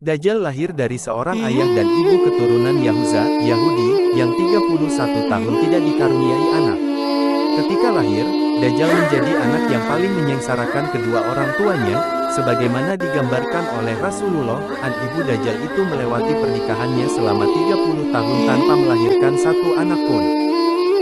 Dajjal lahir dari seorang ayah dan ibu keturunan Yahuza, Yahudi, yang 31 tahun tidak dikaruniai anak. Ketika lahir, Dajjal menjadi anak yang paling menyengsarakan kedua orang tuanya, sebagaimana digambarkan oleh Rasulullah. Ibu Dajjal itu melewati pernikahannya selama 30 tahun tanpa melahirkan satu anak pun.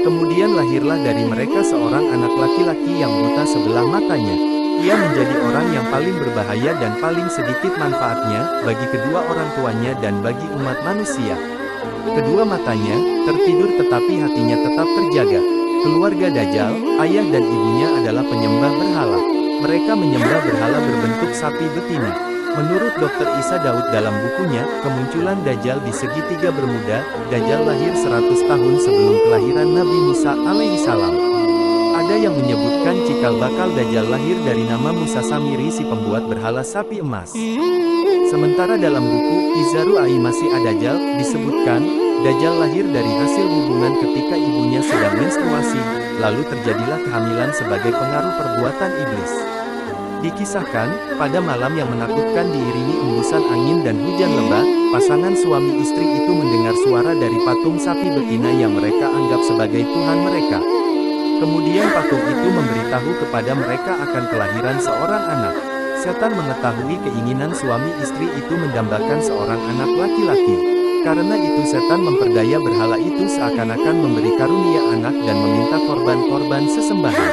Kemudian lahirlah dari mereka seorang anak laki-laki yang buta sebelah matanya. Ia menjadi orang yang paling berbahaya dan paling sedikit manfaatnya, bagi kedua orang tuanya dan bagi umat manusia. Kedua matanya tertidur tetapi hatinya tetap terjaga. Keluarga Dajjal, ayah dan ibunya adalah penyembah berhala. Mereka menyembah berhala berbentuk sapi betina. Menurut Dr. Isa Daud dalam bukunya, Kemunculan Dajjal di Segitiga Bermuda, Dajjal lahir 100 tahun sebelum kelahiran Nabi Musa alaihissalam. Ada yang menyebutkan cikal bakal Dajjal lahir dari nama Musa Samiri si pembuat berhala sapi emas. Sementara dalam buku Izaru Masih Ad-Dajjal disebutkan, Dajjal lahir dari hasil hubungan ketika ibunya sedang menstruasi, lalu terjadilah kehamilan sebagai pengaruh perbuatan iblis. Dikisahkan, pada malam yang menakutkan diiringi embusan angin dan hujan lebat, pasangan suami istri itu mendengar suara dari patung sapi betina yang mereka anggap sebagai Tuhan mereka. Kemudian patung itu memberitahu kepada mereka akan kelahiran seorang anak. Setan mengetahui keinginan suami istri itu mendambakan seorang anak laki-laki. Karena itu setan memperdaya berhala itu seakan-akan memberi karunia anak dan meminta korban-korban sesembahan.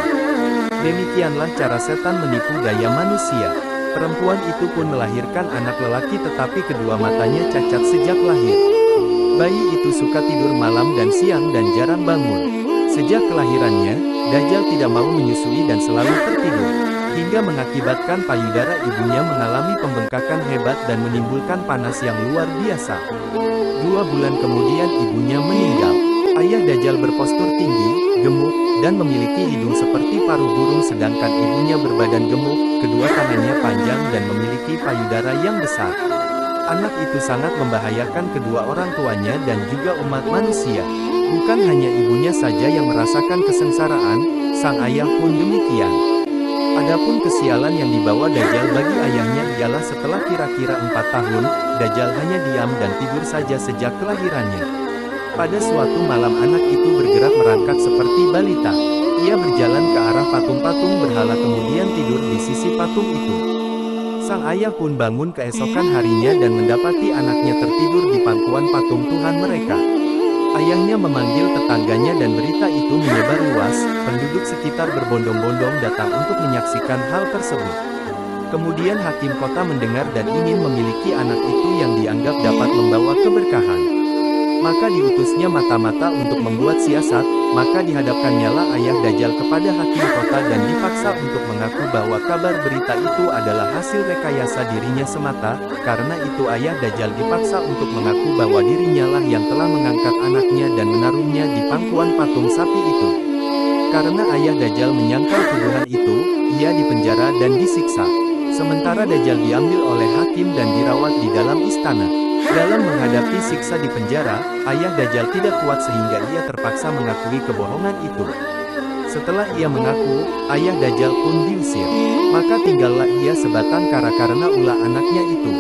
Demikianlah cara setan menipu daya manusia. Perempuan itu pun melahirkan anak lelaki tetapi kedua matanya cacat sejak lahir. Bayi itu suka tidur malam dan siang dan jarang bangun. Sejak kelahirannya, Dajjal tidak mau menyusui dan selalu tertidur, hingga mengakibatkan payudara ibunya mengalami pembengkakan hebat dan menimbulkan panas yang luar biasa. 2 bulan kemudian ibunya meninggal. Ayah Dajjal berpostur tinggi, gemuk, dan memiliki hidung seperti paruh burung sedangkan ibunya berbadan gemuk, kedua tangannya panjang dan memiliki payudara yang besar. Anak itu sangat membahayakan kedua orang tuanya dan juga umat manusia. Bukan hanya ibunya saja yang merasakan kesengsaraan, sang ayah pun demikian. Adapun kesialan yang dibawa Dajjal bagi ayahnya ialah setelah kira-kira 4 tahun, Dajjal hanya diam dan tidur saja sejak kelahirannya. Pada suatu malam anak itu bergerak merangkak seperti balita. Ia berjalan ke arah patung-patung berhala kemudian tidur di sisi patung itu. Sang ayah pun bangun keesokan harinya dan mendapati anaknya tertidur di pangkuan patung Tuhan mereka. Ayahnya memanggil tetangganya dan berita itu menyebar luas, penduduk sekitar berbondong-bondong datang untuk menyaksikan hal tersebut. Kemudian hakim kota mendengar dan ingin memiliki anak itu yang dianggap dapat membawa keberkahan. Maka diutusnya mata-mata untuk membuat siasat, maka dihadapkannya lah ayah Dajjal kepada hakim kota dan dipaksa untuk mengaku bahwa kabar berita itu adalah hasil rekayasa dirinya semata. Karena itu ayah Dajjal dipaksa untuk mengaku bahwa dirinya lah yang telah mengangkat anaknya dan menaruhnya di pangkuan patung sapi itu. Karena ayah Dajjal menyangkal tuduhan itu, ia dipenjara dan disiksa. Sementara Dajjal diambil oleh hakim dan dirawat di dalam istana. Dalam menghadapi siksa di penjara, ayah Dajjal tidak kuat sehingga ia terpaksa mengakui kebohongan itu. Setelah ia mengaku, ayah Dajjal pun diusir. Maka tinggallah ia sebatang kara karena ulah anaknya itu.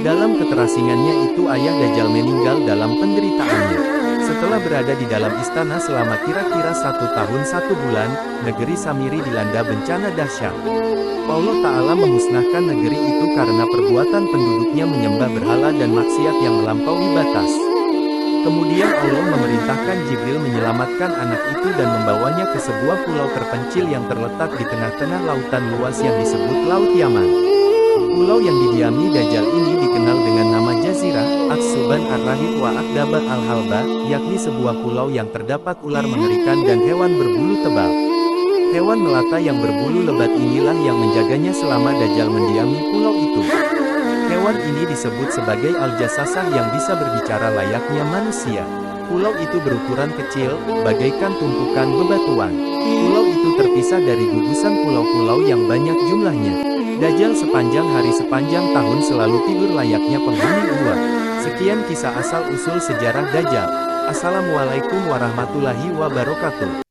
Dalam keterasingannya itu ayah Dajjal meninggal dalam penderitaannya. Setelah berada di dalam istana selama kira-kira 1 tahun 1 bulan, negeri Samiri dilanda bencana dahsyat. Allah Ta'ala memusnahkan negeri itu karena perbuatan penduduknya menyembah berhala dan maksiat yang melampaui batas. Kemudian Allah memerintahkan Jibril menyelamatkan anak itu dan membawanya ke sebuah pulau terpencil yang terletak di tengah-tengah lautan luas yang disebut Laut Yaman. Pulau yang didiami Dajjal ini dikenal dengan nama Jazirah, Aks-Suban Ar-Rahib wa Akdaba Al-Halba, yakni sebuah pulau yang terdapat ular mengerikan dan hewan berbulu tebal. Hewan melata yang berbulu lebat inilah yang menjaganya selama Dajjal mendiami pulau itu. Hewan ini disebut sebagai Al-Jassasah yang bisa berbicara layaknya manusia. Pulau itu berukuran kecil, bagaikan tumpukan bebatuan. Pulau itu terpisah dari gugusan pulau-pulau yang banyak jumlahnya. Dajjal sepanjang hari sepanjang tahun selalu tidur layaknya penghuni gua. Sekian kisah asal-usul sejarah Dajjal. Assalamualaikum warahmatullahi wabarakatuh.